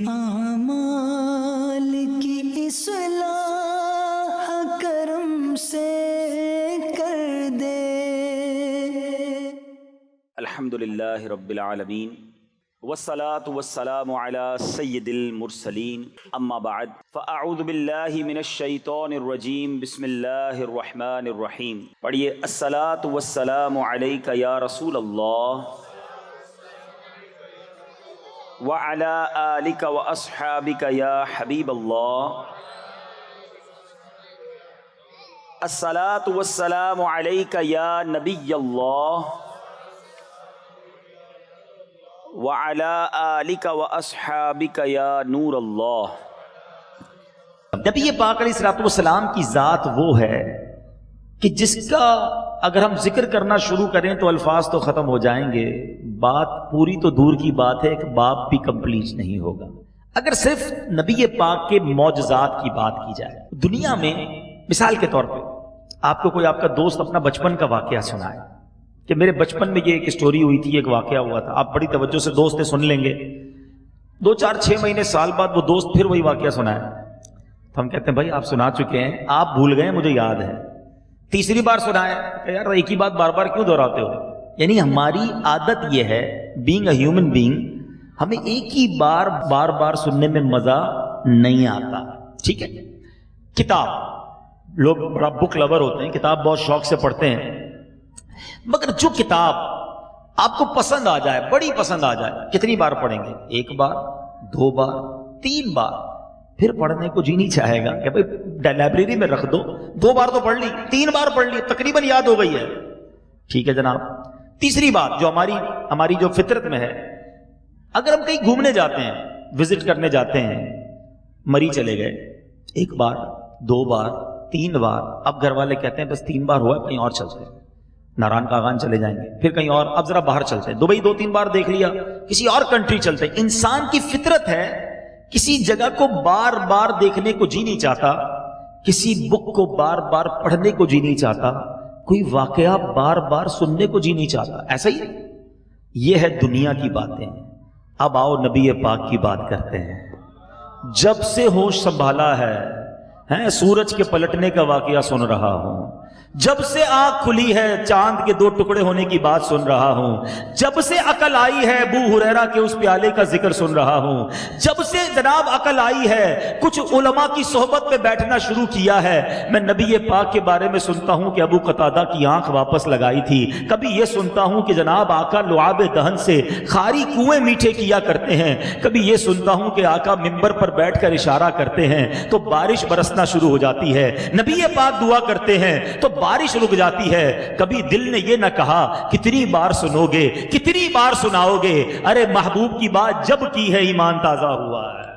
اعمال کی اصلاح کرم سے کر دے۔ الحمدللہ رب العالمین والصلاة والسلام على سید المرسلین اما بعد فاعوذ باللہ من الشیطان الرجیم بسم اللہ الرحمن الرحیم۔ پڑھیے الصلاة والسلام علیک یا رسول اللہ وعلی آلک واصحابک یا حبیب اللہ۔ الصلاة والسلام علیک یا نبی اللہ وعلی آلک واصحابک یا نور اللہ۔ نبی پاک علیہ الصلوۃ والسلام کی ذات وہ ہے کہ جس کا اگر ہم ذکر کرنا شروع کریں تو الفاظ تو ختم ہو جائیں گے، بات پوری تو دور کی بات ہے، ایک باب بھی کمپلیٹ نہیں ہوگا اگر صرف نبی پاک کے معجزات کی بات کی جائے۔ دنیا میں مثال کے طور پہ آپ کو کوئی آپ کا دوست اپنا بچپن کا واقعہ سنائے کہ میرے بچپن میں یہ ایک سٹوری ہوئی تھی، ایک واقعہ ہوا تھا، آپ بڑی توجہ سے دوست سے سن لیں گے، 2 4 6 مہینے سال بعد وہ دوست پھر وہی واقعہ سنائے تو ہم کہتے ہیں بھائی آپ سنا چکے ہیں، آپ بھول گئے، مجھے یاد ہے۔ تیسری بار سنائے کہ یار ایک ہی بات بار بار کیوں دہراتے ہو؟ یعنی ہماری عادت یہ ہے، بینگ اے ہیومن بینگ، ہمیں ایک ہی بار بار سننے میں مزہ نہیں آتا۔ ٹھیک ہے، کتاب، لوگ بڑا بک لور ہوتے ہیں، کتاب بہت شوق سے پڑھتے ہیں، مگر جو کتاب آپ کو پسند آ جائے، بڑی پسند آ جائے، کتنی بار پڑھیں گے؟ 1 بار، 2 بار، 3 بار، پھر پڑھنے کو جی نہیں چاہے گا کہ بھائی لائبریری میں رکھ دو، 2 بار تو پڑھ لی، 3 بار پڑھ لی، تقریباً یاد ہو گئی ہے۔ ٹھیک ہے جناب، تیسری بات جو ہماری جو فطرت میں ہے، اگر ہم کہیں گھومنے جاتے ہیں، وزٹ کرنے جاتے ہیں، مری چلے گئے، 1 بار، 2 بار، 3 بار، اب گھر والے کہتے ہیں بس 3 بار ہوا، کہیں اور چلتے ہیں، ناران کاغان چلے جائیں گے، پھر کہیں اور، اب ذرا باہر چلتے ہیں، دبئی 2 3 بار دیکھ لیا، کسی اور کنٹری چلتے ہیں۔ انسان کی فطرت ہے کسی جگہ کو بار بار دیکھنے کو جی نہیں چاہتا، کسی بک کو بار بار پڑھنے کو جی نہیں چاہتا، کوئی واقعہ بار بار سننے کو جی نہیں چاہتا۔ ایسا ہی یہ ہے دنیا کی باتیں۔ اب آؤ نبی پاک کی بات کرتے ہیں۔ جب سے ہوش سنبھالا ہے سورج کے پلٹنے کا واقعہ سن رہا ہوں، جب سے آنکھ کھلی ہے چاند کے 2 ٹکڑے ہونے کی بات سن رہا ہوں، جب سے عقل آئی ہے ابو ہریرہ کے اس پیالے کا ذکر سن رہا ہوں، جب سے جناب عقل آئی ہے کچھ علماء کی صحبت میں بیٹھنا شروع کیا ہے، میں نبی پاک کے بارے میں سنتا ہوں کہ ابو قتادہ کی آنکھ واپس لگائی تھی، کبھی یہ سنتا ہوں کہ جناب آقا لعاب دہن سے خاری کنویں میٹھے کیا کرتے ہیں، کبھی یہ سنتا ہوں کہ آقا منبر پر بیٹھ کر اشارہ کرتے ہیں تو بارش برسنا شروع ہو جاتی ہے، نبی پاک دعا کرتے ہیں تو بارش رک جاتی ہے۔ کبھی دل نے یہ نہ کہا کتنی بار سنو گے، کتنی بار سناؤ گے، ارے محبوب کی بات جب کی ہے ایمان تازہ ہوا ہے،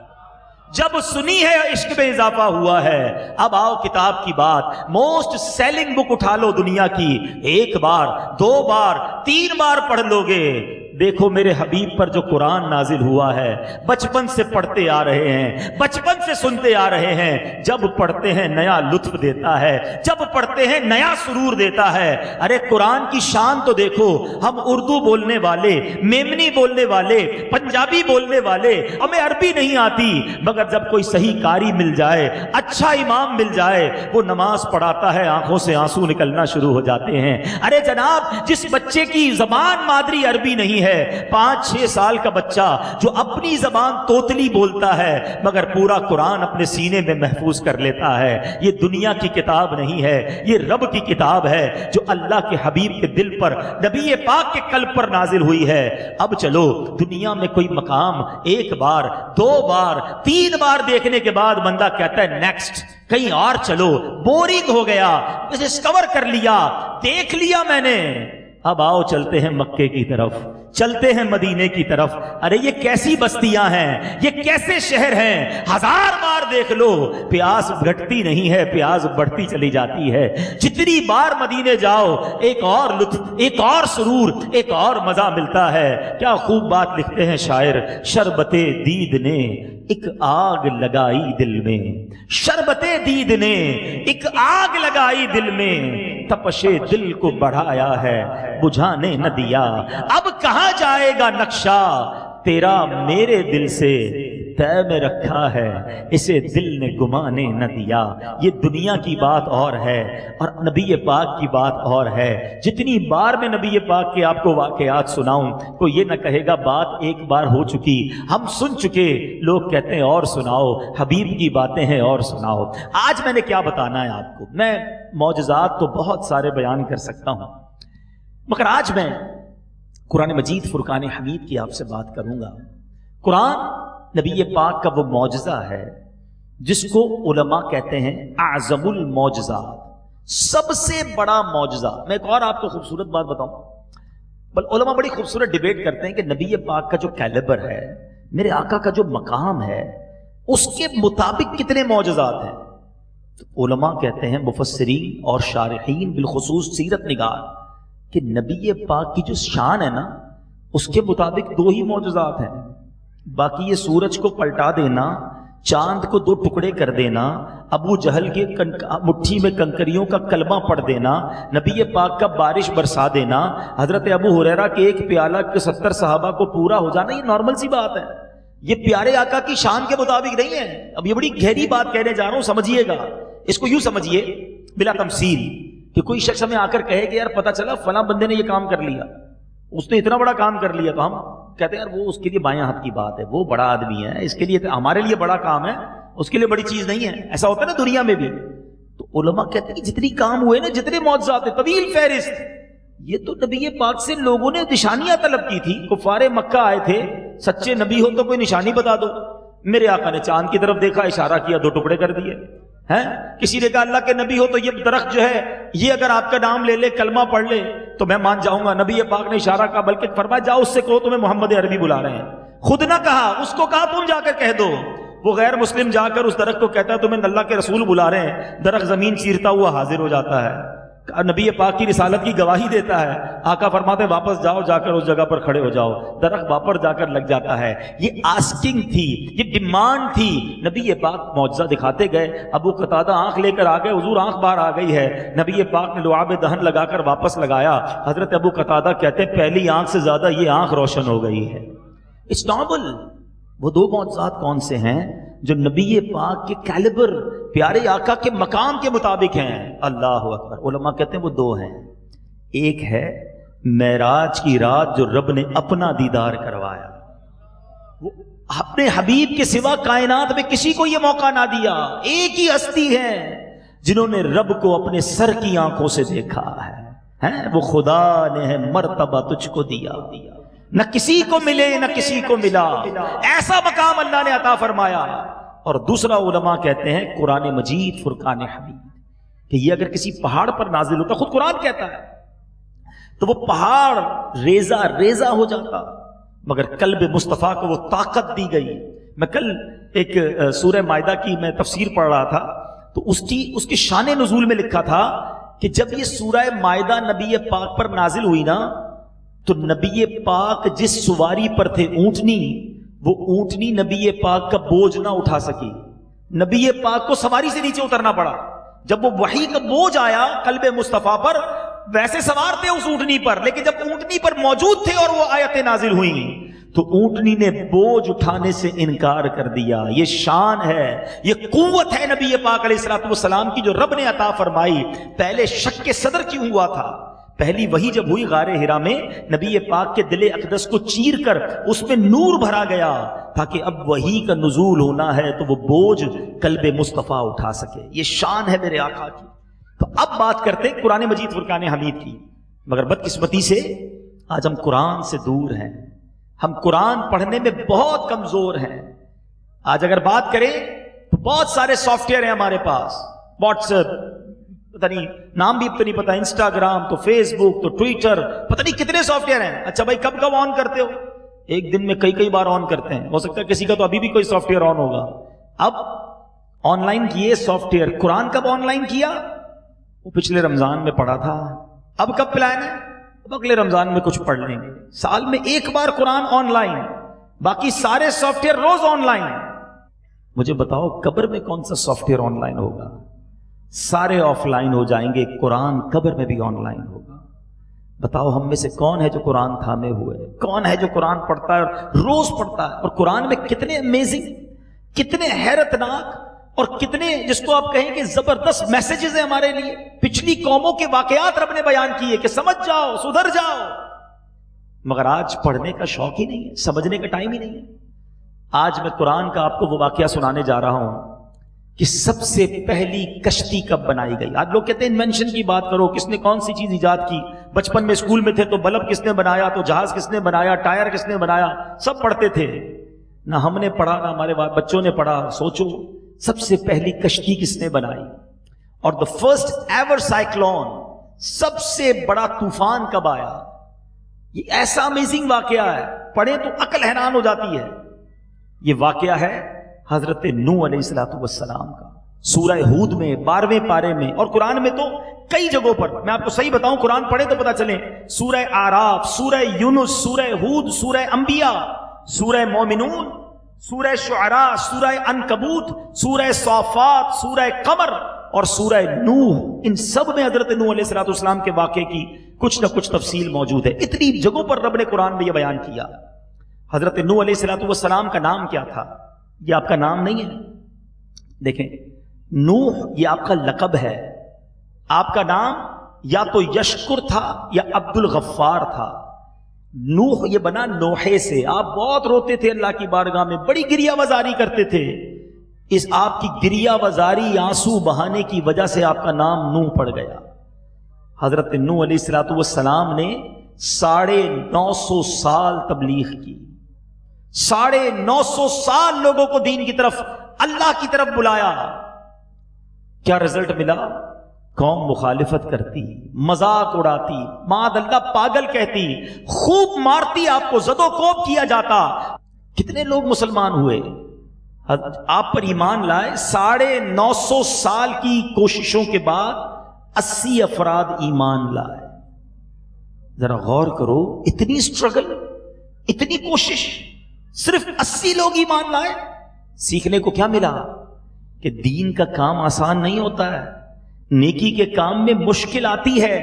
جب سنی ہے عشق میں اضافہ ہوا ہے۔ اب آؤ کتاب کی بات، موسٹ سیلنگ بک اٹھا لو دنیا کی، 1 بار، 2 بار، 3 بار پڑھ لو گے۔ دیکھو میرے حبیب پر جو قرآن نازل ہوا ہے، بچپن سے پڑھتے آ رہے ہیں، بچپن سے سنتے آ رہے ہیں، جب پڑھتے ہیں نیا لطف دیتا ہے، جب پڑھتے ہیں نیا سرور دیتا ہے۔ ارے قرآن کی شان تو دیکھو، ہم اردو بولنے والے، میمنی بولنے والے، پنجابی بولنے والے، ہمیں عربی نہیں آتی، مگر جب کوئی صحیح قاری مل جائے، اچھا امام مل جائے، وہ نماز پڑھاتا ہے، آنکھوں سے آنسو نکلنا شروع ہو جاتے ہیں۔ ارے جناب، جس بچے کی زبان مادری عربی نہیں ہے، 5-6 سال کا بچہ جو اپنی زبان توتلی بولتا ہے مگر پورا قرآن اپنے سینے میں محفوظ کر لیتا ہے، یہ دنیا کی کتاب نہیں ہے، یہ رب کی کتاب ہے جو اللہ کے حبیب کے دل پر، نبی پاک کے قلب پر نازل ہوئی ہے۔ اب چلو دنیا میں کوئی مقام 1 بار، 2 بار، 3 بار دیکھنے کے بعد بندہ کہتا ہے نیکسٹ، کہیں اور چلو، بورنگ ہو گیا، ڈسکور کر لیا، دیکھ لیا میں نے۔ اب آؤ چلتے ہیں مکے کی طرف، چلتے ہیں مدینے کی طرف۔ ارے یہ کیسی بستیاں ہیں، یہ کیسے شہر ہیں، 1000 بار دیکھ لو پیاس گھٹتی نہیں ہے، پیاس بڑھتی چلی جاتی ہے۔ جتنی بار مدینے جاؤ ایک اور لطف، ایک اور سرور، ایک اور مزہ ملتا ہے۔ کیا خوب بات لکھتے ہیں شاعر، شربت دید نے ایک آگ لگائی دل میں، شربت دید نے ایک آگ لگائی دل میں، تپش دل کو بڑھایا ہے بجھانے نہ دیا۔ اب کہاں جائے گا نقشہ تیرا میرے دل سے، طے میں رکھا ہے اسے دل نے گمانے نہ دیا. یہ دنیا کی بات اور ہے اور نبی پاک کی بات اور ہے. جتنی بار میں نبی پاک کے آپ کو واقعات سناؤں تو یہ نہ کہے گا بات ایک بار ہو چکی, ہم سن چکے. لوگ کہتے ہیں اور سناؤ, حبیب کی باتیں ہیں اور سناؤ. آج میں نے کیا بتانا ہے آپ کو؟ میں معجزات تو بہت سارے بیان کر سکتا ہوں, مگر آج میں قرآن مجید فرقان حمید کی آپ سے بات کروں گا. قرآن نبی پاک کا وہ معجزہ ہے جس کو علماء کہتے ہیں اعظم المعجزات, سب سے بڑا معجزہ. میں ایک اور آپ کو خوبصورت بات بتاؤں, بل علماء بڑی خوبصورت ڈیبیٹ کرتے ہیں کہ نبی پاک کا جو کیلیبر ہے, میرے آقا کا جو مقام ہے, اس کے مطابق کتنے معجزات ہیں. تو علماء کہتے ہیں, مفسرین اور شارحین بالخصوص سیرت نگار, کہ نبی پاک کی جو شان ہے نا اس کے مطابق 2 ہی معجزات ہیں. باقی یہ سورج کو پلٹا دینا, چاند کو 2 ٹکڑے کر دینا, ابو جہل کے مٹھی میں کنکریوں کا کلمہ پڑھ دینا, نبی پاک کا بارش برسا دینا, حضرت ابو ہریرہ کے ایک پیالہ کے 70 صحابہ کو پورا ہو جانا, یہ نارمل سی بات ہے. یہ پیارے آقا کی شان کے مطابق نہیں ہے. اب یہ بڑی گہری بات کہنے جا رہا ہوں, سمجھیے گا. اس کو یوں سمجھیے بلا تمثیل کہ کوئی شخص ہمیں آ کر کہے کہ یار پتہ چلا فلاں بندے نے یہ کام کر لیا, اس نے اتنا بڑا کام کر لیا, تو ہم کہتے ہیں یار وہ اس کے لیے بائیں ہاتھ کی بات ہے, وہ بڑا آدمی ہے, اس کے لیے ہمارے لیے بڑا کام ہے, اس کے لیے بڑی چیز نہیں ہے. ایسا ہوتا ہے نا دنیا میں بھی. تو علماء کہتے ہیں کہ جتنی کام ہوئے نا, جتنے معجزات ہیں, طویل فہرست, یہ تو نبی پاک سے لوگوں نے نشانیاں طلب کی تھی. کفار مکہ آئے تھے, سچے نبی ہو تو کوئی نشانی بتا دو. میرے آقا نے چاند کی طرف دیکھا, اشارہ کیا, 2 ٹکڑے کر دیے. کسی نے کہا اللہ کے نبی ہو تو یہ درخت جو ہے یہ اگر آپ کا نام لے لے, کلمہ پڑھ لے تو میں مان جاؤں گا. نبی پاک نے اشارہ کہا, بلکہ فرمایا جاؤ اس سے کہو تمہیں محمد عربی بلا رہے ہیں. خود نہ کہا, اس کو کہا تم جا کر کہہ دو. وہ غیر مسلم جا کر اس درخت کو کہتا ہے تمہیں اللہ کے رسول بلا رہے ہیں. درخت زمین چیرتا ہوا حاضر ہو جاتا ہے, نبی پاک کی رسالت کی گواہی دیتا ہے. آقا فرماتے ہیں واپس جاؤ, جا کر اس جگہ پر کھڑے ہو جاؤ. درخت واپس جا کر لگ جاتا ہے. یہ آسکنگ تھی, یہ ڈیمانڈ تھی. نبی پاک معجزہ دکھاتے گئے. ابو قتادہ آنکھ لے کر آ گئے, حضور آنکھ باہر آ گئی ہے. نبی پاک نے لعاب دہن لگا کر واپس لگایا. حضرت ابو قتادہ کہتے ہیں پہلی آنکھ سے زیادہ یہ آنکھ روشن ہو گئی ہے. It's normal. وہ 2 معجزات کون سے ہیں جو نبی پاک کے کیلیبر, پیارے آقا کے مقام کے مطابق ہیں؟ اللہ اکبر. علماء کہتے ہیں وہ 2 ہیں. ایک ہے معراج کی رات جو رب نے اپنا دیدار کروایا, وہ اپنے حبیب کے سوا کائنات میں کسی کو یہ موقع نہ دیا. ایک ہی ہستی ہے جنہوں نے رب کو اپنے سر کی آنکھوں سے دیکھا ہے. وہ خدا نے ہے مرتبہ تجھ کو دیا, نہ کسی کو ملے نہ کسی کو ملا. ایسا مقام اللہ نے عطا فرمایا. اور دوسرا علماء کہتے ہیں قرآن مجید فرقان حمید, کہ یہ اگر کسی پہاڑ پر نازل ہوتا, خود قرآن کہتا ہے, تو وہ پہاڑ ریزہ ریزہ ہو جاتا, مگر قلب مصطفیٰ کو وہ طاقت دی گئی. میں کل ایک سورہ مائدہ کی میں تفسیر پڑھ رہا تھا, تو اس کی شان نزول میں لکھا تھا کہ جب یہ سورہ مائدہ نبی پاک پر نازل ہوئی نا, تو نبی پاک جس سواری پر تھے, اونٹنی, وہ اونٹنی نبی پاک کا بوجھ نہ اٹھا سکی. نبی پاک کو سواری سے نیچے اترنا پڑا. جب وہ وحی کا بوجھ آیا قلب مصطفیٰ پر, ویسے سوار تھے اس اونٹنی پر, لیکن جب اونٹنی پر موجود تھے اور وہ آیتیں نازل ہوئیں, تو اونٹنی نے بوجھ اٹھانے سے انکار کر دیا. یہ شان ہے, یہ قوت ہے نبی پاک علیہ الصلوۃ والسلام کی جو رب نے عطا فرمائی. پہلے شک کے صدر کیوں ہوا تھا؟ پہلی وحی جب ہوئی غار حرا میں, نبی پاک کے دل اقدس کو چیر کر اس میں نور بھرا گیا, تاکہ اب وحی کا نزول ہونا ہے تو وہ بوجھ قلب مصطفیٰ اٹھا سکے. یہ شان ہے میرے آقا کی. تو اب بات کرتے ہیں قرآن مجید فرقان حمید کی. مگر بدقسمتی سے آج ہم قرآن سے دور ہیں, ہم قرآن پڑھنے میں بہت کمزور ہیں. آج اگر بات کریں تو بہت سارے سافٹ ویئر ہیں ہمارے پاس, واٹس ایپ, پتہ نہیں نام بھی تو نہیں پتا, انسٹاگرام, تو فیس بک, تو ٹویٹر, پتہ نہیں کتنے سافٹ ویئر ہیں. اچھا بھائی کب آن کرتے ہو؟ ایک دن میں کئی بار آن کرتے ہیں. ہو سکتا ہے کسی کا تو ابھی بھی کوئی سافٹ ویئر آن ہوگا. اب آن لائن کیے سافٹ ویئر. قرآن کب آن لائن کیا؟ وہ پچھلے رمضان میں پڑھا تھا. اب کب پلان ہے؟ اب اگلے رمضان میں کچھ پڑھ لیں گے. سال میں ایک بار قرآن آن لائن, باقی سارے سافٹ ویئر روز آن لائن. مجھے بتاؤ قبر میں کون سا سافٹ ویئر آن لائن ہوگا؟ سارے آف لائن ہو جائیں گے, قرآن قبر میں بھی آن لائن ہوگا. بتاؤ ہم میں سے کون ہے جو قرآن تھامے ہوئے, کون ہے جو قرآن پڑھتا ہے اور روز پڑھتا ہے؟ اور قرآن میں کتنے امیزنگ کتنے حیرتناک اور کتنے جس کو آپ کہیں کہ زبردست میسیجز ہیں ہمارے لیے. پچھلی قوموں کے واقعات رب نے بیان کیے کہ سمجھ جاؤ، سدھر جاؤ. مگر آج پڑھنے کا شوق ہی نہیں ہے، سمجھنے کا ٹائم ہی نہیں ہے. آج میں قرآن کا آپ کو وہ واقعہ سنانے جا رہا ہوں کہ سب سے پہلی کشتی کب بنائی گئی. آج لوگ کہتے ہیں انوینشن کی بات کرو، کس نے کون سی چیز ایجاد کی. بچپن میں اسکول میں تھے تو بلب کس نے بنایا، تو جہاز کس نے بنایا، ٹائر کس نے بنایا، سب پڑھتے تھے. نہ ہم نے پڑھا نہ ہمارے بچوں نے پڑھا. سوچو سب سے پہلی کشتی کس نے بنائی. اور دا فرسٹ ایور سائیکلون، سب سے بڑا طوفان کب آیا. یہ ایسا امیزنگ واقعہ ہے، پڑھیں تو عقل حیران ہو جاتی ہے. یہ واقعہ ہے حضرت نوح علیہ السلام کا. سورہ ہود میں 12ویں پارے میں، اور قرآن میں تو کئی جگہوں پر. میں آپ کو صحیح بتاؤں، قرآن پڑھیں تو پتا چلے. سورہ آراف، سورہ یونس، سورہ ہود، سورہ انبیاء، سورہ مومنون، سورہ شعراء، سورہ عنکبوت، سورہ صافات، سورہ قمر اور سورہ نوح، ان سب میں حضرت نوح علیہ السلام کے واقعے کی کچھ نہ کچھ تفصیل موجود ہے. اتنی جگہوں پر رب نے قرآن میں یہ بیان کیا. حضرت نوح علیہ السلام کا نام کیا تھا؟ یہ آپ کا نام نہیں ہے. دیکھیں، نوح یہ آپ کا لقب ہے. آپ کا نام یا تو یشکر تھا یا عبد الغفار تھا. نوح یہ بنا نوحے سے. آپ بہت روتے تھے اللہ کی بارگاہ میں، بڑی گریہ وزاری کرتے تھے. اس آپ کی گریہ وزاری، آنسو بہانے کی وجہ سے آپ کا نام نوح پڑ گیا. حضرت نوح علیہ السلام نے 950 سال تبلیغ کی. 950 سال لوگوں کو دین کی طرف، اللہ کی طرف بلایا. کیا رزلٹ ملا؟ قوم مخالفت کرتی، مذاق اڑاتی، معاذ اللہ پاگل کہتی، خوب مارتی، آپ کو زد و کوب کیا جاتا. کتنے لوگ مسلمان ہوئے؟ آپ پر ایمان لائے. 950 سال کی کوششوں کے بعد 80 افراد ایمان لائے. ذرا غور کرو، اتنی سٹرگل، اتنی کوشش، صرف 80 لوگ ایمان لائے. سیکھنے کو کیا ملا؟ کہ دین کا کام آسان نہیں ہوتا ہے. نیکی کے کام میں مشکل آتی ہے.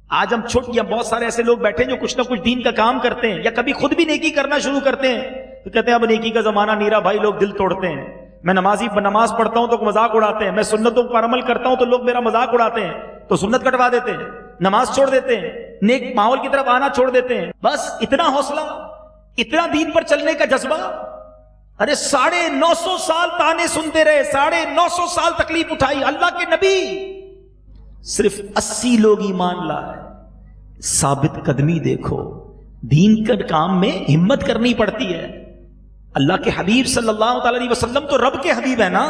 آج ہم یا بہت سارے ایسے لوگ بیٹھے جو کچھ نہ کچھ دین کا کام کرتے ہیں، یا کبھی خود بھی نیکی کرنا شروع کرتے ہیں تو کہتے ہیں اب نیکی کا زمانہ نہیں رہا بھائی، لوگ دل توڑتے ہیں. میں نماز پڑھتا ہوں تو مذاق اڑاتے ہیں، میں سنتوں پر عمل کرتا ہوں تو لوگ میرا مذاق اڑاتے ہیں، تو سنت کٹوا دیتے ہیں، نماز چھوڑ دیتے ہیں، نیک ماحول کی طرف آنا چھوڑ دیتے ہیں. بس اتنا حوصلہ، اتنا دین پر چلنے کا جذبہ. ارے 950 سال تانے سنتے رہے، 950 سال تکلیف اٹھائی. اللہ کے نبی صرف 80 لوگ ایمان لائے. ثابت قدمی دیکھو. دین کے کام میں ہمت کرنی پڑتی ہے. اللہ کے حبیب صلی اللہ تعالی علیہ وسلم تو رب کے حبیب ہے نا.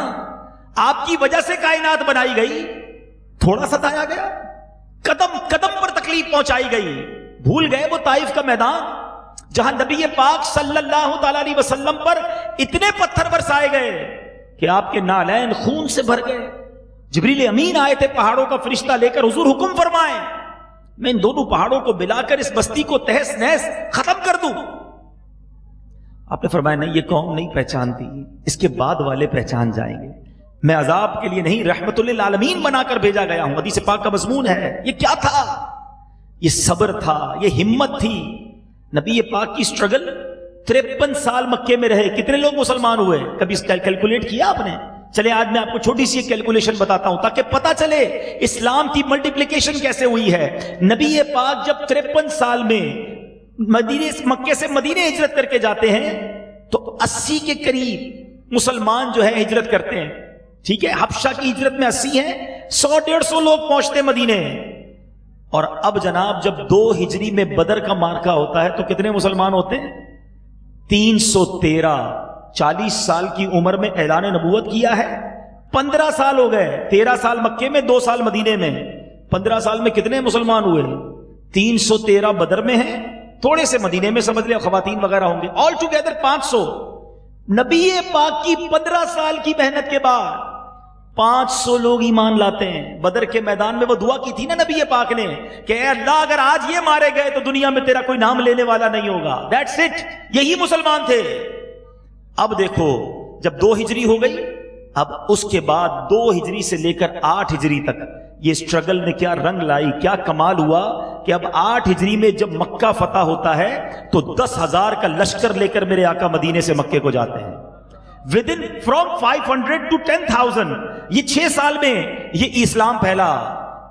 آپ کی وجہ سے کائنات بنائی گئی. تھوڑا ستایا گیا، قدم قدم پر تکلیف پہنچائی گئی. بھول گئے وہ طائف کا میدان جہاں نبی پاک صلی اللہ تعالی علیہ وسلم پر اتنے پتھر برسائے گئے کہ آپ کے نالین خون سے بھر گئے. جبریل امین آئے تھے پہاڑوں کا فرشتہ لے کر، حضور حکم فرمائیں میں ان دونوں پہاڑوں کو ملا کر اس بستی کو تہس نہس ختم کر دوں. آپ نے فرمایا نہیں، یہ قوم نہیں پہچانتی، اس کے بعد والے پہچان جائیں گے. میں عذاب کے لیے نہیں، رحمت للعالمین بنا کر بھیجا گیا ہوں. حدیث پاک کا مضمون ہے. یہ کیا تھا؟ یہ صبر تھا، یہ ہمت تھی. نبی پاک کی سٹرگل. 53 سال مکے میں رہے. کتنے لوگ مسلمان ہوئے؟ کبھی اس کیلکولیٹ کیا آپ نے؟ چلے آج میں آپ کو چھوٹی سی کیلکولیشن بتاتا ہوں تاکہ پتا چلے اسلام کی ملٹیپلیکیشن کیسے ہوئی ہے. نبی پاک جب 53 سال میں مکے سے مدینے ہجرت کر کے جاتے ہیں تو 80 کے قریب مسلمان جو ہے ہجرت کرتے ہیں. ٹھیک ہے، حبشہ کی ہجرت میں 80 ہیں، 100-150 لوگ پہنچتے مدینے. اور اب جناب جب 2 ہجری میں بدر کا مارکا ہوتا ہے تو کتنے مسلمان ہوتے ہیں؟ 313. 40 سال کی عمر میں اعلان نبوت کیا ہے. 15 سال ہو گئے. 13 سال مکے میں، 2 سال مدینے میں. 15 سال میں کتنے مسلمان ہوئے؟ 313 بدر میں ہیں، تھوڑے سے مدینے میں سمجھ لیں، خواتین وغیرہ ہوں گے. All together 500. نبی پاک کی 15 سال کی محنت کے بعد 500 لوگ ایمان لاتے ہیں. بدر کے میدان میں وہ دعا کی تھی نا نبی پاک نے کہ اے اللہ اگر آج یہ مارے گئے تو دنیا میں تیرا کوئی نام لینے والا نہیں ہوگا. That's it. یہی مسلمان تھے. اب دیکھو جب 2 ہجری ہو گئی، اب اس کے بعد 2 ہجری سے لے کر 8 ہجری تک یہ سٹرگل نے کیا رنگ لائی، کیا کمال ہوا کہ اب 8 ہجری میں جب مکہ فتح ہوتا ہے تو 10,000 کا لشکر لے کر میرے آقا مدینے سے مکے کو جاتے ہیں. ود ان فرام 500 to 10,000 یہ 6 سال میں یہ اسلام پھیلا.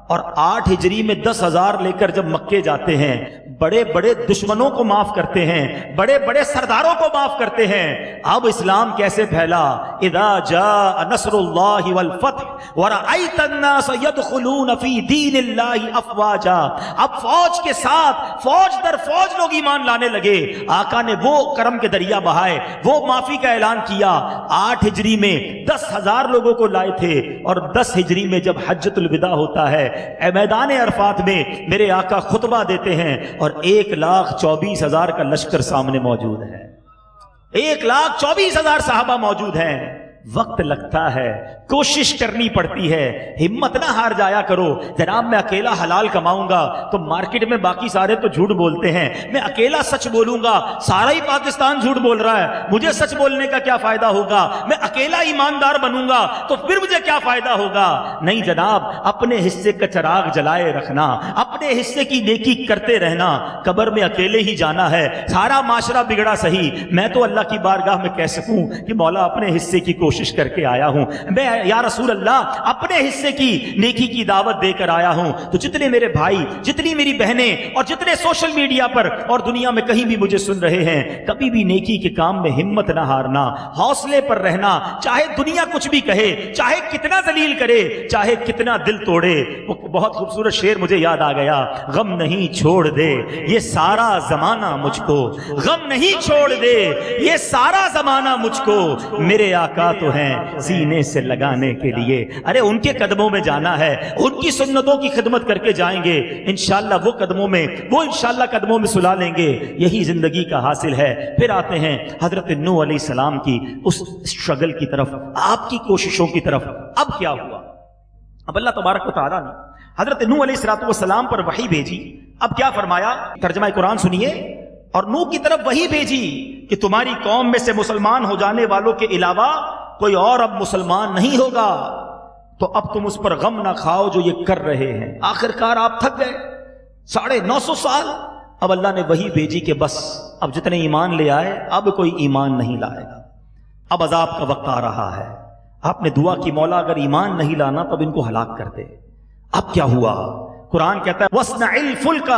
اور 8 ہجری میں 10,000 لے کر جب مکے جاتے ہیں، بڑے بڑے دشمنوں کو معاف کرتے ہیں، بڑے بڑے سرداروں کو معاف کرتے ہیں. اب اسلام کیسے پھیلا؟ اذا جاء نصر اللہ والفتح ورأیت الناس يدخلون فی دین اللہ افواجا. اب فوج کے ساتھ فوج در فوج لوگ ایمان لانے لگے. آقا نے وہ کرم کے دریا بہائے، وہ معافی کا اعلان کیا. 8 ہجری میں 10,000 لوگوں کو لائے تھے، اور 10 ہجری میں جب حجۃ الوداع ہوتا ہے میدان عرفات میں میرے آقا خطبہ دیتے ہیں، اور 1,24,000 کا لشکر سامنے موجود ہے. 1,24,000 صحابہ موجود ہیں. وقت لگتا ہے، کوشش کرنی پڑتی ہے، ہمت نہ ہار جایا کرو. جناب میں اکیلا حلال کماؤں گا تو مارکیٹ میں باقی سارے تو جھوٹ بولتے ہیں، میں اکیلا سچ بولوں گا سارا ہی پاکستان جھوٹ بول رہا ہے، مجھے سچ بولنے کا کیا فائدہ ہوگا؟ میں اکیلا ایماندار بنوں گا تو پھر مجھے کیا فائدہ ہوگا؟ نہیں جناب، اپنے حصے کا چراغ جلائے رکھنا، اپنے حصے کی نیکی کرتے رہنا. قبر میں اکیلے ہی جانا ہے، سارا معاشرہ بگڑا صحیح، میں تو اللہ کی بارگاہ میں کہہ سکوں کہ مولا اپنے حصے کی کوشش کر کے آیا ہوں، میں یا رسول اللہ اپنے حصے کی نیکی کی دعوت دے کر آیا ہوں. تو جتنے میرے بھائی، جتنی میری بہنیں، اور جتنے سوشل میڈیا پر اور دنیا میں کہیں بھی مجھے سن رہے ہیں، کبھی بھی نیکی کے کام میں ہمت نہ ہارنا، حوصلے پر رہنا. چاہے دنیا کچھ بھی کہے، چاہے کتنا ذلیل کرے، چاہے کتنا دل توڑے. وہ بہت خوبصورت شعر مجھے یاد آ گیا، غم نہیں چھوڑ دے یہ سارا زمانہ مجھ کو، غم نہیں چھوڑ دے یہ سارا زمانہ مجھ کو، میرے آقا تو ہیں سینے سے لگانے کے لیے. ارے ان کے قدموں میں جانا ہے، ان کی سنتوں کی خدمت کر کے جائیں گے، انشاءاللہ وہ قدموں میں، وہ انشاءاللہ قدموں میں سلا لیں گے. یہی زندگی کا حاصل ہے. پھر آتے ہیں حضرت نوح علیہ السلام کی اس اسٹرگل کی طرف، آپ کی کوششوں کی طرف. اب کیا ہوا؟ اب اللہ تبارک و تعالیٰ نے حضرت نوح علیہ السلام پر وحی بھیجی. اب کیا فرمایا؟ ترجمہ قرآن سنیے. اور نوح کی طرف وحی بھیجی کہ تمہاری قوم میں سے مسلمان ہو جانے والوں کے علاوہ کوئی اور اب مسلمان نہیں ہوگا، تو اب تم اس پر غم نہ کھاؤ جو یہ کر رہے ہیں. آخر کار آپ تھک گئے 950 سال. اب اللہ نے وحی بھیجی کہ بس اب جتنے ایمان لے آئے اب کوئی ایمان نہیں لائے گا، اب عذاب کا وقت آ رہا ہے. آپ نے دعا کی مولا اگر ایمان نہیں لانا تب ان کو ہلاک کر دے. اب کیا ہوا؟ قرآن کہتا ہے وَاصْنَعِ الْفُلْكَ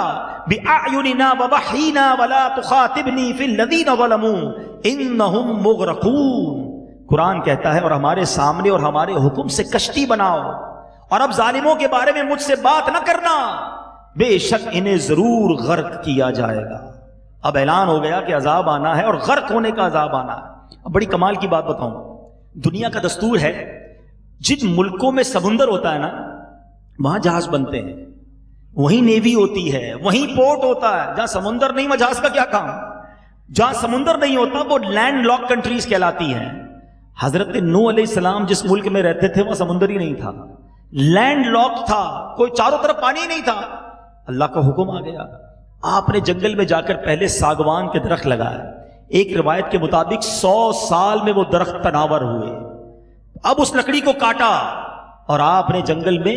بِأَعْيُنِنَا وَوَحْيِنَا وَلَا تُخَاطِبْنِي فِي الَّذِينَ ظَلَمُوا إِنَّهُمْ مُغْرَقُونَ. قرآن کہتا ہے اور ہمارے سامنے اور ہمارے حکم سے کشتی بناؤ، اور اب ظالموں کے بارے میں مجھ سے بات نہ کرنا، بے شک انہیں ضرور غرق کیا جائے گا. اب اعلان ہو گیا کہ عذاب آنا ہے اور غرق ہونے کا عذاب آنا ہے. اب بڑی کمال کی بات بتاؤں، دنیا کا دستور ہے جن ملکوں میں سمندر ہوتا ہے نا وہاں جہاز بنتے ہیں، وہیں نیوی ہوتی ہے، وہیں پورٹ ہوتا ہے. جہاں سمندر نہیں وہاں جہاز کا کیا کام؟ جہاں سمندر نہیں ہوتا وہ لینڈ لاک کنٹریز کہلاتی ہیں. حضرت نوح علیہ السلام جس ملک میں رہتے تھے وہاں سمندر ہی نہیں تھا، لینڈ لاک تھا، کوئی چاروں طرف پانی ہی نہیں تھا. اللہ کا حکم آ گیا، آپ نے جنگل میں جا کر پہلے ساگوان کے درخت لگائے. ایک روایت کے مطابق 100 سال میں وہ درخت تناور ہوئے. اب اس لکڑی کو کاٹا اور آپ نے جنگل میں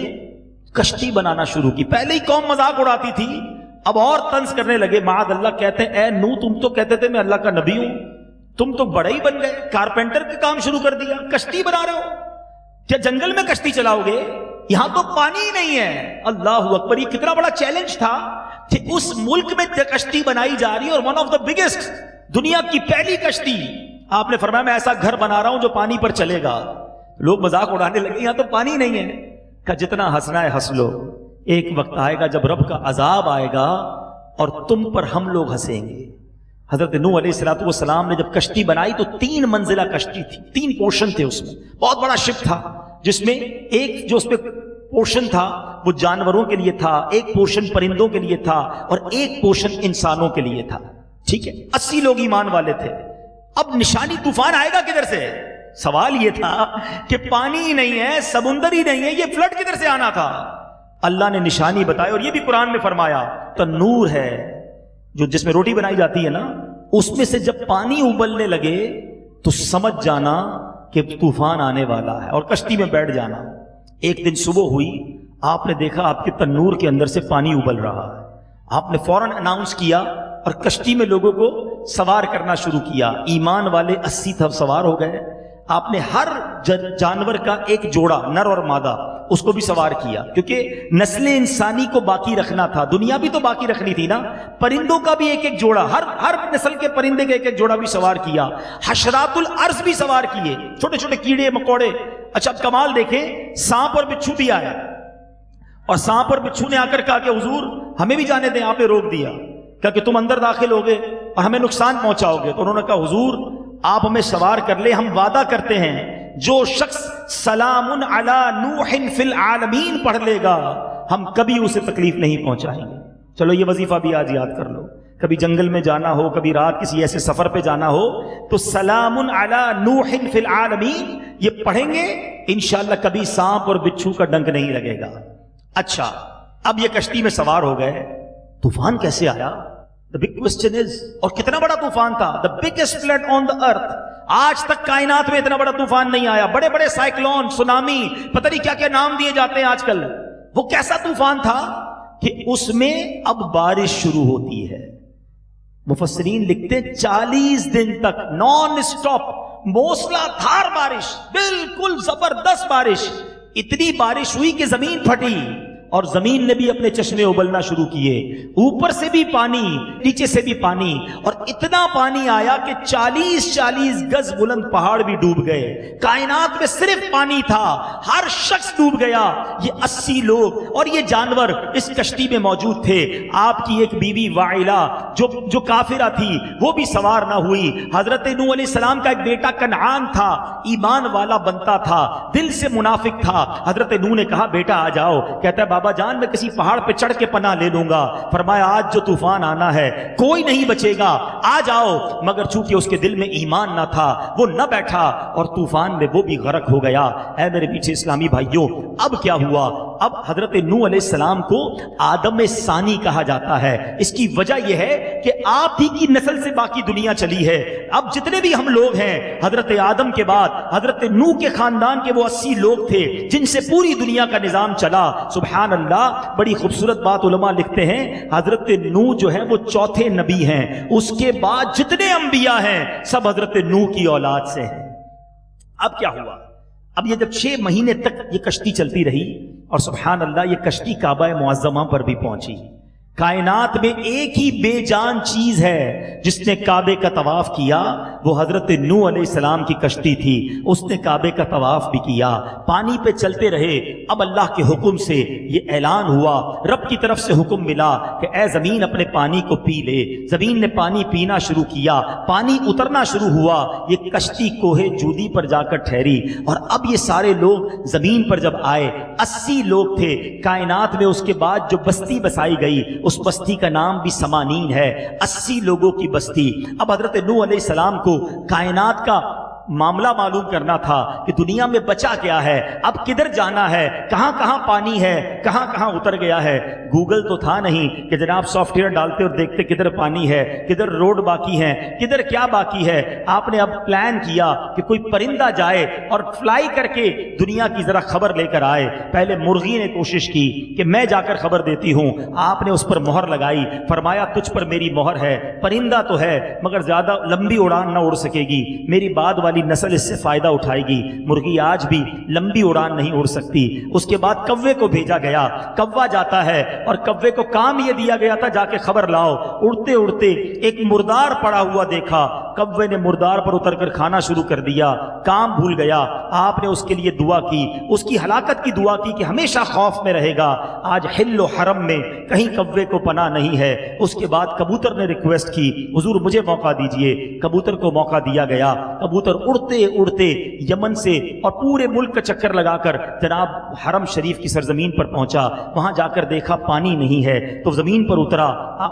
کشتی بنانا شروع کی. پہلے ہی قوم مذاق اڑاتی تھی، اب اور طنز کرنے لگے. معاذ اللہ کہتے ہیں اے نوح تم تو کہتے تھے میں اللہ کا نبی ہوں، تم تو بڑے ہی بن گئے، کارپینٹر کا کام شروع کر دیا، کشتی بنا رہے ہو. کیا جنگل میں کشتی چلاؤ گے؟ یہاں تو پانی ہی نہیں ہے. اللہ اکبر، یہ کتنا بڑا چیلنج تھا کہ اس ملک میں کشتی بنائی جا رہی ہے، اور ون آف دا بگیسٹ، دنیا کی پہلی کشتی. آپ نے فرمایا میں ایسا گھر بنا رہا ہوں جو پانی پر چلے گا. لوگ مذاق اڑانے لگے یہاں تو پانی نہیں ہے. کہ جتنا ہنسنا ہے ہنس لو، ایک وقت آئے گا جب رب کا عذاب آئے گا اور تم پر ہم لوگ ہنسیں گے. حضرت نوح علیہ السلام نے جب کشتی بنائی تو 3 منزلہ کشتی تھی، 3 پورشن تھے اس میں. بہت بڑا شپ تھا جس میں ایک جو اس پہ پورشن تھا وہ جانوروں کے لیے تھا، ایک پورشن پرندوں کے لیے تھا، اور ایک پورشن انسانوں کے لیے تھا. ٹھیک ہے، 80 لوگ ایمان والے تھے. اب نشانی طوفان آئے گا کدھر سے؟ سوال یہ تھا کہ پانی ہی نہیں ہے، سمندر ہی نہیں ہے، یہ فلڈ کدھر سے آنا تھا؟ اللہ نے نشانی بتائی، اور یہ بھی قرآن میں فرمایا تنور ہے جو جس میں روٹی بنائی جاتی ہے نا، اس میں سے جب پانی ابلنے لگے تو سمجھ جانا کہ طوفان آنے والا ہے اور کشتی میں بیٹھ جانا. ایک دن صبح ہوئی، آپ نے دیکھا آپ کے تنور کے اندر سے پانی ابل رہا ہے. آپ نے فوراً اناؤنس کیا اور کشتی میں لوگوں کو سوار کرنا شروع کیا. ایمان والے 80 سوار ہو گئے. آپ نے ہر جانور کا ایک جوڑا نر اور مادہ اس کو بھی سوار کیا، کیونکہ نسل انسانی کو باقی رکھنا تھا، دنیا بھی تو باقی رکھنی تھی نا۔ پرندوں کا بھی ایک ایک جوڑا، ہر نسل کے پرندے کا ایک ایک جوڑا بھی سوار کیا، حشرات الارض بھی سوار کیے، چھوٹے چھوٹے کیڑے مکوڑے۔ اچھا اب کمال دیکھیں، سانپ اور بچھو بھی آیا، اور سانپ اور بچھو نے آ کر کہا کہ حضور ہمیں بھی جانے دیں، آپ نے روک دیا، کہا کہ تم اندر داخل ہوگے اور ہمیں نقصان پہنچاؤ گے۔ تو انہوں نے کہا حضور آپ ہمیں سوار کر لے، ہم وعدہ کرتے ہیں جو شخص سلام علی نوح فی العالمین پڑھ لے گا ہم کبھی اسے تکلیف نہیں پہنچائیں گے۔ چلو یہ وظیفہ بھی آج یاد کر لو، کبھی جنگل میں جانا ہو، کبھی رات کسی ایسے سفر پہ جانا ہو تو سلام علی نوح فی العالمین یہ پڑھیں گے، انشاءاللہ کبھی سانپ اور بچھو کا ڈنک نہیں لگے گا۔ اچھا اب یہ کشتی میں سوار ہو گئے، طوفان کیسے آیا؟ The big question is، اور کتنا بڑا طوفان تھا؟ The biggest flood on the earth۔ آج تک کائنات میں اتنا بڑا طوفان نہیں آیا، بڑے بڑے سائیکلون، سونامی، پتہ نہیں کیا کیا نام دیے جاتے ہیں آج کل۔ وہ کیسا طوفان تھا کہ اس میں اب بارش شروع ہوتی ہے۔ مفسرین لکھتے 40 دن تک نان اسٹاپ موسلا دھار بارش، بالکل زبردست بارش، اتنی بارش ہوئی کہ زمین پھٹی اور زمین نے بھی اپنے چشمے ابلنا شروع کیے، اوپر سے بھی پانی نیچے سے بھی پانی، اور اتنا پانی آیا کہ 40 گز بلند پہاڑ بھی ڈوب گئے۔ کائنات میں صرف پانی تھا، ہر شخص ڈوب گیا۔ یہ 80 لوگ اور یہ جانور اس کشتی میں موجود تھے۔ آپ کی ایک بیوی وائلہ جو کافرہ تھی وہ بھی سوار نہ ہوئی۔ حضرت نوح علیہ السلام کا ایک بیٹا کنعان تھا، ایمان والا بنتا تھا، دل سے منافق تھا۔ حضرت نوح نے کہا بیٹا آ جاؤ، کہتا ہے بابا جان میں کسی پہاڑ پہ چڑھ کے پناہ لے لوں گا۔ فرمایا آج جو طوفان آنا ہے کوئی نہیں بچے گا، آ جاؤ۔ مگر چونکہ اس کے دل میں ایمان نہ تھا وہ نہ بیٹھا اور طوفان میں وہ بھی غرق ہو گیا۔ اے میرے پیچھے اسلامی بھائیوں، اب کیا ہوا؟ اب حضرت نوح علیہ السلام کو آدم ثانی کہا جاتا ہے۔ اس کی وجہ یہ ہے کہ آپ ہی کی نسل سے باقی دنیا چلی ہے۔ اب جتنے بھی ہم لوگ ہیں، حضرت آدم کے بعد حضرت نوح کے خاندان کے وہ 80 لوگ تھے جن سے پوری دنیا کا نظام چلا۔ سبحان اللہ، بڑی خوبصورت بات علماء لکھتے ہیں، حضرت نوح جو ہے وہ چوتھے نبی ہیں، اس کے بعد جتنے انبیاء ہیں سب حضرت نوح کی اولاد سے ہیں۔ اب کیا ہوا؟ اب یہ جب 6 مہینے تک یہ کشتی چلتی رہی اور سبحان اللہ یہ کشتی کعبہ معظمہ پر بھی پہنچی۔ کائنات میں ایک ہی بے جان چیز ہے جس نے کعبے کا طواف کیا، وہ حضرت نوح علیہ السلام کی کشتی تھی۔ اس نے کعبے کا طواف بھی کیا، پانی پہ چلتے رہے۔ اب اللہ کے حکم سے یہ اعلان ہوا، رب کی طرف سے حکم ملا کہ اے زمین اپنے پانی کو پی لے۔ زمین نے پانی پینا شروع کیا، پانی اترنا شروع ہوا۔ یہ کشتی کوہ جودی پر جا کر ٹھہری، اور اب یہ سارے لوگ زمین پر جب آئے، 80 لوگ تھے کائنات میں۔ اس کے بعد جو بستی بسائی گئی اس بستی کا نام بھی سمانین ہے، 80 لوگوں کی بستی۔ اب حضرت نوح علیہ السلام کو کائنات کا معاملہ معلوم کرنا تھا کہ دنیا میں بچا کیا ہے، اب کدھر جانا ہے، کہاں کہاں پانی ہے، کہاں کہاں اتر گیا ہے۔ گوگل تو تھا نہیں کہ جناب سافٹ ویئر ڈالتے اور دیکھتے کدھر پانی ہے، کدھر روڈ باقی ہے، کدھر کیا باقی ہے۔ آپ نے اب پلان کیا کہ کوئی پرندہ جائے اور فلائی کر کے دنیا کی ذرا خبر لے کر آئے۔ پہلے مرغی نے کوشش کی کہ میں جا کر خبر دیتی ہوں، آپ نے اس پر مہر لگائی، فرمایا تجھ پر میری مہر ہے، پرندہ تو ہے مگر زیادہ لمبی اڑان نہ اڑ سکے گی، میری بعد والی نسل اس سے فائدہ اٹھائے گی۔ مرغی آج بھی لمبی اڑان نہیں اڑ سکتی۔ اس کے بعد کوے کو بھیجا گیا، کوا جاتا ہے اور کوے کو کام یہ دیا گیا تھا جا کے خبر لاؤ۔ اڑتے اڑتے ایک مردار پڑا ہوا دیکھا، کوے نے مردار پر اتر کر کھانا شروع کر دیا، کام بھول گیا۔ آپ نے اس کے لیے دعا کی، اس کی ہلاکت کی دعا کی کہ ہمیشہ خوف میں رہے گا۔ آج حل و حرم میں کہیں کوے کو پناہ نہیں ہے۔ اس کے بعد کبوتر نے ریکویسٹ کی حضور مجھے موقع دیجئے، کبوتر کو موقع دیا گیا۔ کبوتر اڑتے اڑتے یمن سے اور پورے ملک کا چکر لگا کر جناب حرم شریف کی سرزمین پر پہنچا۔ وہاں جا کر دیکھا پانی نہیں ہے تو زمین پر اترا،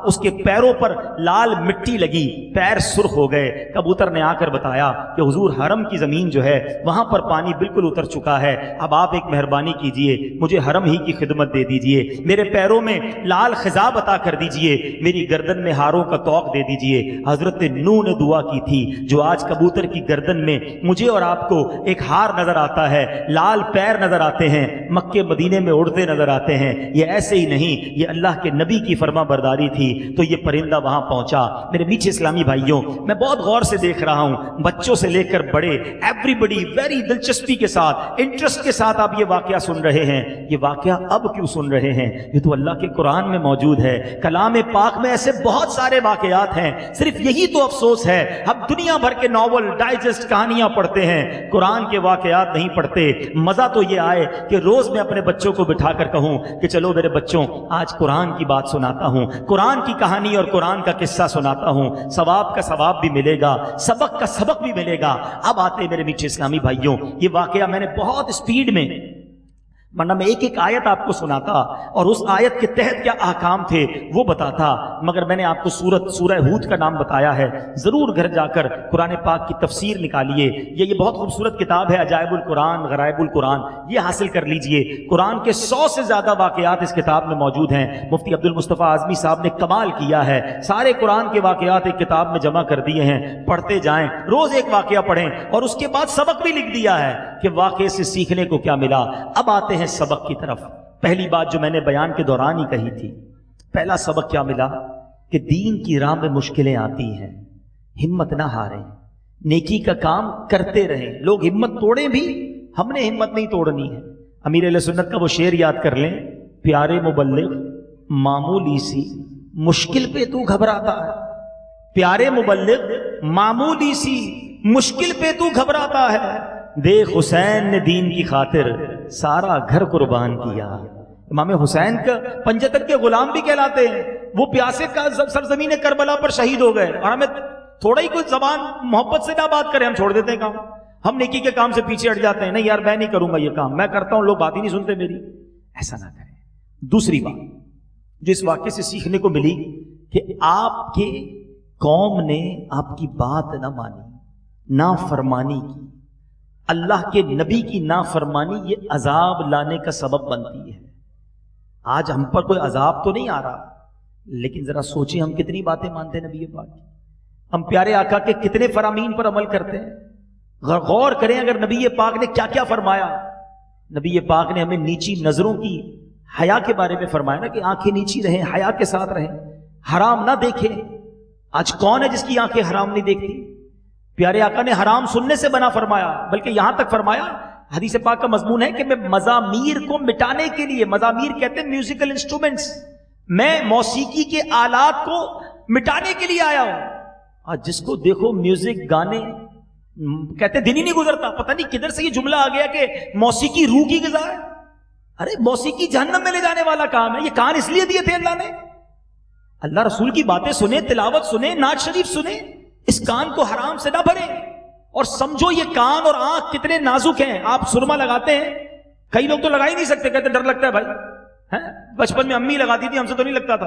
اس کے پیروں پر لال مٹی لگی، پیر سرخ ہو گئے۔ کبوتر نے آ کر بتایا کہ حضور حرم کی زمین جو ہے وہاں پر پانی بالکل اتر چکا ہے، اب آپ ایک مہربانی کیجئے، مجھے حرم ہی کی خدمت دے دیجئے، میرے پیروں میں لال خضاب عطا کر دیجئے، میری گردن میں ہاروں کا توق دے دیجئے۔ حضرت نوح نے دعا کی تھی، جو آج کبوتر کی گردن میں مجھے اور آپ کو ایک ہار نظر آتا ہے، لال پیر نظر آتے ہیں، مکے مدینے میں اڑتے نظر آتے ہیں، یہ ایسے ہی نہیں، یہ اللہ کے نبی کی فرما برداری تھی تو یہ پرندہ وہاں پہنچا۔ میرے میٹھے اسلامی بھائیوں، میں بہت غور سے دیکھ رہا ہوں، بچوں سے لے کر بڑے، ایوری بڈی ویری دلچسپی کے ساتھ، انٹرسٹ کے ساتھ آپ یہ واقعہ سن رہے ہیں۔ یہ واقعہ اب کیوں سن رہے ہیں؟ یہ تو اللہ کے قرآن میں موجود ہے، کلام پاک میں ایسے بہت سارے واقعات ہیں، صرف یہی تو افسوس ہے ہم دنیا بھر کے ناول، ڈائجسٹ، کہانیاں پڑھتے ہیں، قرآن کے واقعات نہیں پڑھتے۔ مزہ تو یہ آئے کہ روز میں اپنے بچوں کو بٹھا کر کہوں کہ چلو میرے بچوں، آج قرآن کی بات سناتا ہوں، قرآن کی کہانی اور قرآن کا قصہ سناتا ہوں، ثواب کا ثواب بھی ملے گا، سبق کا سبق بھی ملے گا۔ اب آتے میرے میٹھے اسلامی بھائیوں، یہ واقعہ میں نے بہت سپیڈ میں، ورنہ میں ایک ایک آیت آپ کو سناتا اور اس آیت کے تحت کیا احکام تھے وہ بتاتا، مگر میں نے آپ کو سورہ ہود کا نام بتایا ہے۔ ضرور گھر جا کر قرآن پاک کی تفسیر نکالیے، یہ بہت خوبصورت کتاب ہے، عجائب القرآن غرائب القرآن، یہ حاصل کر لیجئے۔ قرآن کے 100 سے زیادہ واقعات اس کتاب میں موجود ہیں۔ مفتی عبد المصطفیٰ اعظمی صاحب نے کمال کیا ہے، سارے قرآن کے واقعات ایک کتاب میں جمع کر دیے ہیں، پڑھتے جائیں، روز ایک واقعہ پڑھیں اور اس کے بعد سبق بھی لکھ دیا ہے کہ واقعے سے سیکھنے کو کیا ملا۔ اب آتے ہیں سبق کی طرف۔ پہلی بات جو میں نے بیان کے دوران ہی کہی تھی، پہلا سبق کیا ملا کہ دین کی راہ میں مشکلیں آتی ہیں، ہمت نہ ہاریں، نیکی کا کام کرتے رہیں۔ لوگ ہمت توڑیں بھی، ہم نے ہمت نہیں توڑنی ہے۔ امیر اہل سنت کا وہ شعر یاد کر لیں، پیارے مبلغ معمولی سی مشکل پہ تو گھبراتا ہے، پیارے مبلغ معمولی سی مشکل پہ تو گھبراتا ہے، دیکھ حسین نے دین کی خاطر سارا گھر قربان کیا۔ امام حسین کا پنجتن کے غلام بھی کہلاتے ہیں، وہ پیاسے کا سرزمین کربلا پر شہید ہو گئے، اور ہمیں تھوڑا ہی کوئی زبان محبت سے نہ بات کریں، ہم چھوڑ دیتے ہیں کام، ہم نیکی کے کام سے پیچھے ہٹ جاتے ہیں، نہیں یار میں نہیں کروں گا یہ کام، میں کرتا ہوں لوگ بات ہی نہیں سنتے میری۔ ایسا نہ کریں۔ دوسری بات جو اس واقعے سے سیکھنے کو ملی کہ آپ کے قوم نے آپ کی بات نہ مانی، نافرمانی کی، اللہ کے نبی کی نافرمانی یہ عذاب لانے کا سبب بنتی ہے۔ آج ہم پر کوئی عذاب تو نہیں آ رہا، لیکن ذرا سوچیں ہم کتنی باتیں مانتے ہیں نبی پاک کی، ہم پیارے آقا کے کتنے فرامین پر عمل کرتے ہیں۔ غور کریں اگر نبی پاک نے کیا کیا فرمایا۔ نبی پاک نے ہمیں نیچی نظروں کی حیا کے بارے میں فرمایا نا کہ آنکھیں نیچی رہیں، حیا کے ساتھ رہیں، حرام نہ دیکھیں۔ آج کون ہے جس کی آنکھیں حرام نہیں دیکھتی؟ پیارے آقا نے حرام سننے سے منع فرمایا، بلکہ یہاں تک فرمایا، حدیث پاک کا مضمون ہے کہ میں مزامیر کو مٹانے کے لیے، مزامیر کہتے ہیں میوزیکل انسٹرومنٹس، میں موسیقی کے آلات کو مٹانے کے لیے آیا ہوں۔ آج جس کو دیکھو میوزک، گانے، کہتے دن ہی نہیں گزرتا، پتہ نہیں کدھر سے یہ جملہ آ گیا کہ موسیقی روح کی غذا ہے۔ ارے موسیقی جہنم میں لے جانے والا کام ہے۔ یہ کان اس لیے دیے تھے اللہ نے، اللہ رسول کی باتیں سنیں، تلاوت سنیں، نعت شریف سنیں، اس کان کو حرام سے نہ بھریں۔ اور سمجھو یہ کان اور آنکھ کتنے نازک ہیں۔ آپ سرما لگاتے ہیں، کئی لوگ تو لگا ہی نہیں سکتے، کہتے ڈر لگتا ہے بھائی، بچپن میں امی لگاتی تھی، ہم سے تو نہیں لگتا تھا۔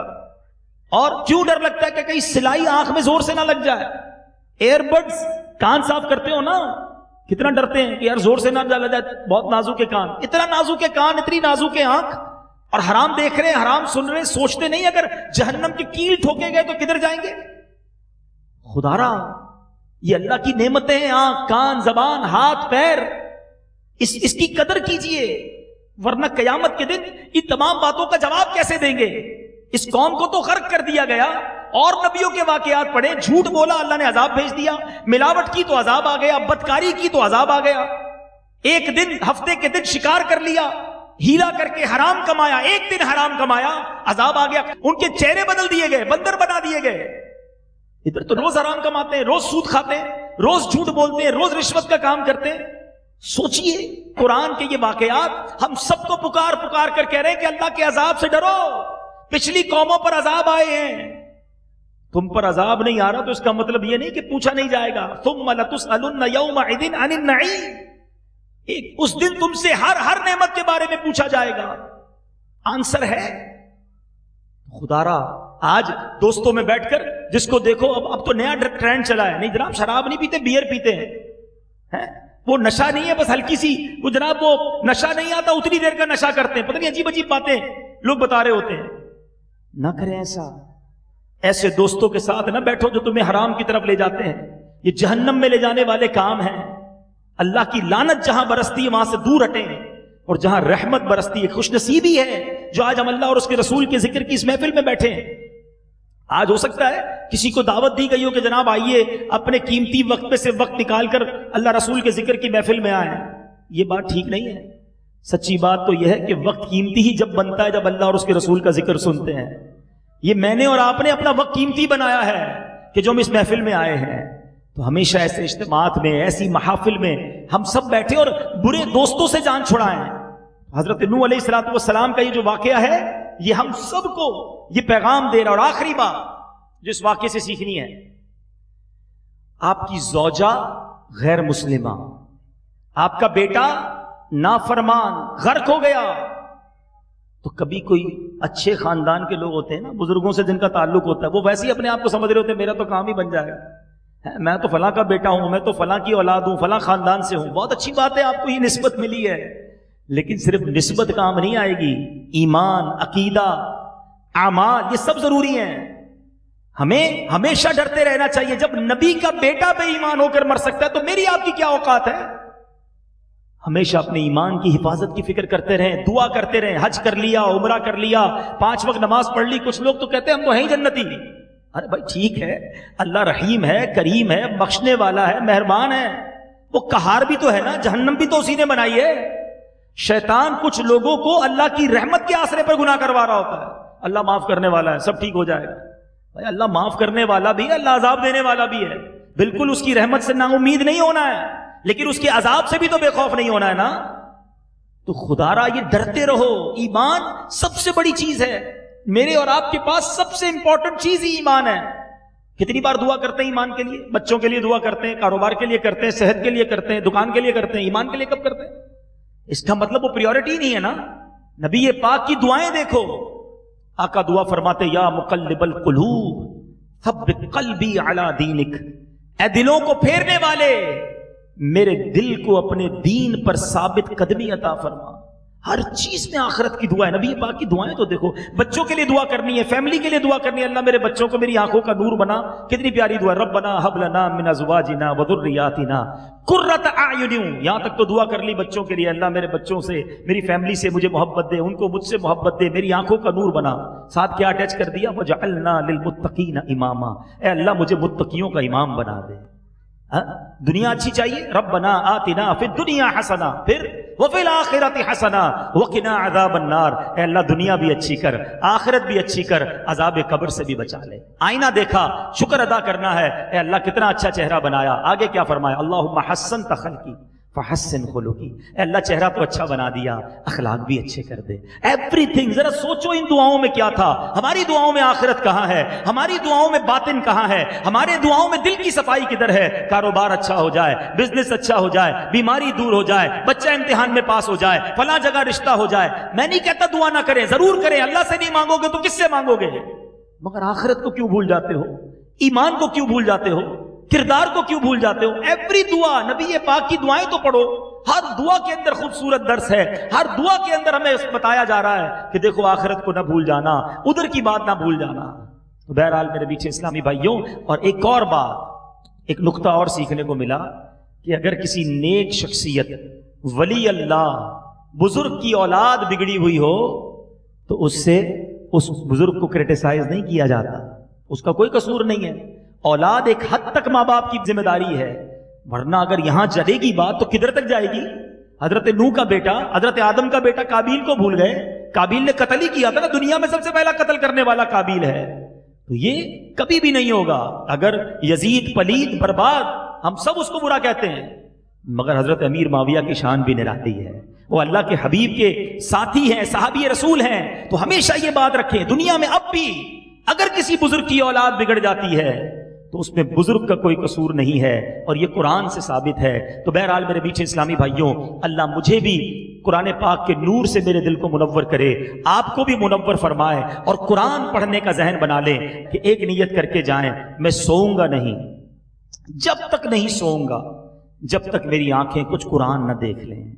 اور کیوں ڈر لگتا ہے کہ کہیں سلائی آنکھ میں زور سے نہ لگ جائے۔ ایئر بڈز کان صاف کرتے ہو نا، کتنا ڈرتے ہیں کہ یار زور سے نہ ڈالا جائے، بہت نازک ہے کان، اتنا نازک ہے کان، اتنی نازک ہے آنکھ، اور حرام دیکھ رہے ہیں، حرام سن رہے ہیں، سوچتے نہیں اگر جہنم کی کیل ٹھوکے گئے تو کدھر جائیں گے؟ خدا را یہ اللہ کی نعمتیں ہیں، آنکھ، کان، زبان، ہاتھ، پیر، اس کی قدر کیجئے، ورنہ قیامت کے دن ان تمام باتوں کا جواب کیسے دیں گے؟ اس قوم کو تو غرق کر دیا گیا، اور نبیوں کے واقعات پڑھیں، جھوٹ بولا اللہ نے عذاب بھیج دیا، ملاوٹ کی تو عذاب آ گیا، بدکاری کی تو عذاب آ گیا، ایک دن ہفتے کے دن شکار کر لیا، ہیلا کر کے حرام کمایا، ایک دن حرام کمایا، عذاب آ گیا، ان کے چہرے بدل دیے گئے، بندر بنا دیے گئے۔ ادھر تو روز حرام کماتے ہیں، روز سود کھاتے ہیں، روز جھوٹ بولتے ہیں، روز رشوت کا کام کرتے ہیں۔ سوچئے قرآن کے یہ واقعات ہم سب کو پکار پکار کر کہہ رہے ہیں کہ اللہ کے عذاب سے ڈرو، پچھلی قوموں پر عذاب آئے ہیں، تم پر عذاب نہیں آ رہا تو اس کا مطلب یہ نہیں کہ پوچھا نہیں جائے گا۔ ثم لتسألن یومئذ عن النعیم، اس دن تم سے ہر نعمت کے بارے میں پوچھا جائے گا۔ آنسر ہے خدا را آج دوستوں میں بیٹھ کر جس کو دیکھو، اب تو نیا ٹرینڈ چلا ہے، نہیں جناب شراب نہیں پیتے، بیئر پیتے ہیں، وہ نشہ نہیں ہے بس ہلکی سی، وہ جناب وہ نشہ نہیں آتا اتنی دیر کا نشہ کرتے ہیں، پتہ نہیں عجیب عجیب باتیں لوگ بتا رہے ہوتے ہیں. نہ کریں ایسا. ایسے دوستوں کے ساتھ نہ بیٹھو جو تمہیں حرام کی طرف لے جاتے ہیں. یہ جہنم میں لے جانے والے کام ہیں. اللہ کی لعنت جہاں برستی ہے وہاں سے دور ہٹیں، اور جہاں رحمت برستی ہے. خوش نصیبی ہے جو آج ہم اللہ اور اس کے رسول کے ذکر کی اس محفل میں بیٹھے ہیں. آج ہو سکتا ہے کسی کو دعوت دی گئی ہو کہ جناب آئیے اپنے قیمتی وقت میں سے وقت نکال کر اللہ رسول کے ذکر کی محفل میں آئیں. یہ بات ٹھیک نہیں ہے. سچی بات تو یہ ہے کہ وقت قیمتی ہی جب بنتا ہے جب اللہ اور اس کے رسول کا ذکر سنتے ہیں. یہ میں نے اور آپ نے اپنا وقت قیمتی بنایا ہے کہ جو ہم اس محفل میں آئے ہیں. تو ہمیشہ ایسے اجتماعات میں، ایسی محافل میں ہم سب بیٹھے اور برے دوستوں سے جان چھڑائیں. حضرت نوح علیہ الصلوۃ والسلام کا یہ جو واقعہ ہے یہ ہم سب کو یہ پیغام دے رہا. اور آخری بات جو اس واقعے سے سیکھنی ہے، آپ کی زوجہ غیر مسلمہ، آپ کا بیٹا نافرمان غرق ہو گیا، تو کبھی کوئی اچھے خاندان کے لوگ ہوتے ہیں نا، بزرگوں سے جن کا تعلق ہوتا ہے، وہ ویسے ہی اپنے آپ کو سمجھ رہے ہوتے ہیں میرا تو کام ہی بن جائے گا، میں تو فلاں کا بیٹا ہوں، میں تو فلاں کی اولاد ہوں، فلاں خاندان سے ہوں. بہت اچھی بات ہے آپ کو یہ نسبت ملی ہے، لیکن صرف نسبت کام نہیں آئے گی. ایمان، عقیدہ، اعمال، یہ سب ضروری ہیں. ہمیں ہمیشہ ڈرتے رہنا چاہیے. جب نبی کا بیٹا بے ایمان ہو کر مر سکتا ہے تو میری آپ کی کیا اوقات ہے. ہمیشہ اپنے ایمان کی حفاظت کی فکر کرتے رہیں، دعا کرتے رہیں. حج کر لیا، عمرہ کر لیا، 5 وقت نماز پڑھ لی. کچھ لوگ تو کہتے ہیں ہم تو ہیں ہی جنتی. ارے بھائی ٹھیک ہے، اللہ رحیم ہے، کریم ہے، بخشنے والا ہے، مہربان ہے. وہ قہار بھی تو ہے نا، جہنم بھی تو اسی نے بنائی ہے. شیطان کچھ لوگوں کو اللہ کی رحمت کے آسرے پر گناہ کروا رہا ہوتا ہے. اللہ معاف کرنے والا ہے، سب ٹھیک ہو جائے گا. بھائی اللہ معاف کرنے والا بھی ہے، اللہ عذاب دینے والا بھی ہے. بالکل اس کی رحمت سے نا امید نہیں ہونا ہے، لیکن اس کے عذاب سے بھی تو بے خوف نہیں ہونا ہے نا. تو خدا را یہ ڈرتے رہو. ایمان سب سے بڑی چیز ہے. میرے اور آپ کے پاس سب سے امپورٹنٹ چیز ہی ایمان ہے. کتنی بار دعا کرتے ہیں ایمان کے لیے؟ بچوں کے لیے دعا کرتے ہیں، کاروبار کے لیے کرتے ہیں، صحت کے لیے کرتے ہیں، دکان کے لیے کرتے ہیں. ایمان کے لیے کب کرتے ہیں؟ اس کا مطلب وہ پریورٹی نہیں ہے نا. نبی پاک کی دعائیں دیکھو. آقا دعا فرماتے یا مقلب القلوب ثبت قلبی علی دینک، اے دلوں کو پھیرنے والے میرے دل کو اپنے دین پر ثابت قدمی عطا فرما. ہر چیز میں آخرت کی دعا ہے. نبی پاک کی دعائیں تو دیکھو. بچوں کے لیے دعا کرنی ہے، فیملی کے لیے دعا کرنی ہے، اللہ میرے بچوں کو میری آنکھوں کا نور بنا. کتنی پیاری دعا ہے، ربنا ھب لنا من ازواجنا وذریاتنا قرۃ اعین. یہاں تک تو دعا کر لی بچوں کے لیے، اللہ میرے بچوں سے، میری فیملی سے مجھے محبت دے، ان کو مجھ سے محبت دے، میری آنکھوں کا نور بنا. ساتھ کیا اٹیچ کر دیا، وجعلنا للمتقین اماما، اے اللہ مجھے متقیوں کا امام بنا دے. دنیا اچھی چاہیے، ربنا آتنا فی الدنیا حسنہ، پھر وفی الآخرۃ حسنہ وقنا عذاب النار. اے اللہ دنیا بھی اچھی کر، آخرت بھی اچھی کر، عذاب قبر سے بھی بچا لے. آئینہ دیکھا، شکر ادا کرنا ہے، اے اللہ کتنا اچھا چہرہ بنایا. آگے کیا فرمایا، اللہم حسنت خلقی فحسن خلقی. اے اللہ چہرہ تو اچھا بنا دیا، اخلاق بھی اچھے کر دے. Every thing. ذرا سوچو ان دعاؤں میں کیا تھا. ہماری دعاؤں میں آخرت کہاں ہے، ہماری دعاؤں میں باطن کہاں ہے، ہمارے دعاؤں میں دل کی صفائی کدھر ہے. کاروبار اچھا ہو جائے، بزنس اچھا ہو جائے، بیماری دور ہو جائے، بچہ امتحان میں پاس ہو جائے، فلاں جگہ رشتہ ہو جائے. میں نہیں کہتا دعا نہ کریں، ضرور کریں. اللہ سے نہیں مانگو گے تو کس سے مانگو گے؟ مگر آخرت کو کیوں بھول جاتے ہو، ایمان کو کیوں بھول جاتے ہو، کردار کو کیوں بھول جاتے ہو؟ ایوری دعا، نبی پاک کی دعائیں تو پڑھو. ہر دعا کے اندر خوبصورت درس ہے. ہر دعا کے اندر ہمیں بتایا جا رہا ہے کہ دیکھو آخرت کو نہ بھول جانا، ادھر کی بات نہ بھول جانا. بہرحال میرے پیچھے اسلامی بھائیوں، اور ایک اور بات، ایک نقطہ اور سیکھنے کو ملا کہ اگر کسی نیک شخصیت، ولی اللہ، بزرگ کی اولاد بگڑی ہوئی ہو تو اس سے اس بزرگ کو کرٹیسائز نہیں کیا جاتا، اس کا کوئی قصور نہیں ہے. اولاد ایک حد تک ماں باپ کی ذمہ داری ہے، ورنہ اگر یہاں چلے گی بات تو کدھر تک جائے گی. حضرت نوح کا بیٹا، حضرت آدم کا بیٹا قابیل کو بھول گئے. قابیل نے قتل ہی کیا تھا نا، دنیا میں سب سے پہلا قتل کرنے والا قابیل ہے. تو یہ کبھی بھی نہیں ہوگا. اگر یزید پلید برباد، ہم سب اس کو برا کہتے ہیں، مگر حضرت امیر معاویہ کی شان بھی نرالی ہے. وہ اللہ کے حبیب کے ساتھی ہیں، صحابی رسول ہیں. تو ہمیشہ یہ بات رکھیں، دنیا میں اب بھی اگر کسی بزرگ کی اولاد بگڑ جاتی ہے تو اس میں بزرگ کا کوئی قصور نہیں ہے، اور یہ قرآن سے ثابت ہے. تو بہرحال میرے پیچھے اسلامی بھائیوں، اللہ مجھے بھی قرآن پاک کے نور سے میرے دل کو منور کرے، آپ کو بھی منور فرمائے، اور قرآن پڑھنے کا ذہن بنا لیں کہ ایک نیت کر کے جائیں، میں سوؤں گا نہیں، جب تک نہیں سوؤں گا جب تک میری آنکھیں کچھ قرآن نہ دیکھ لیں،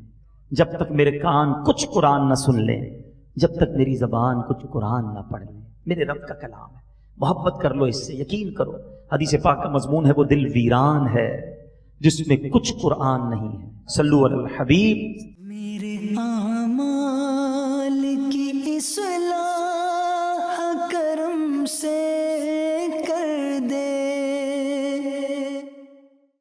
جب تک میرے کان کچھ قرآن نہ سن لیں، جب تک میری زبان کچھ قرآن نہ پڑھ لیں۔ میرے رب کا کلام ہے، محبت کر لو اس سے، یقین کرو۔ حدیث پاک کا مضمون ہے وہ دل ویران ہے جس میں کچھ قرآن نہیں ہے۔ صلو علی الحبیب۔ میرے اعمال کی اصلاح کرم سے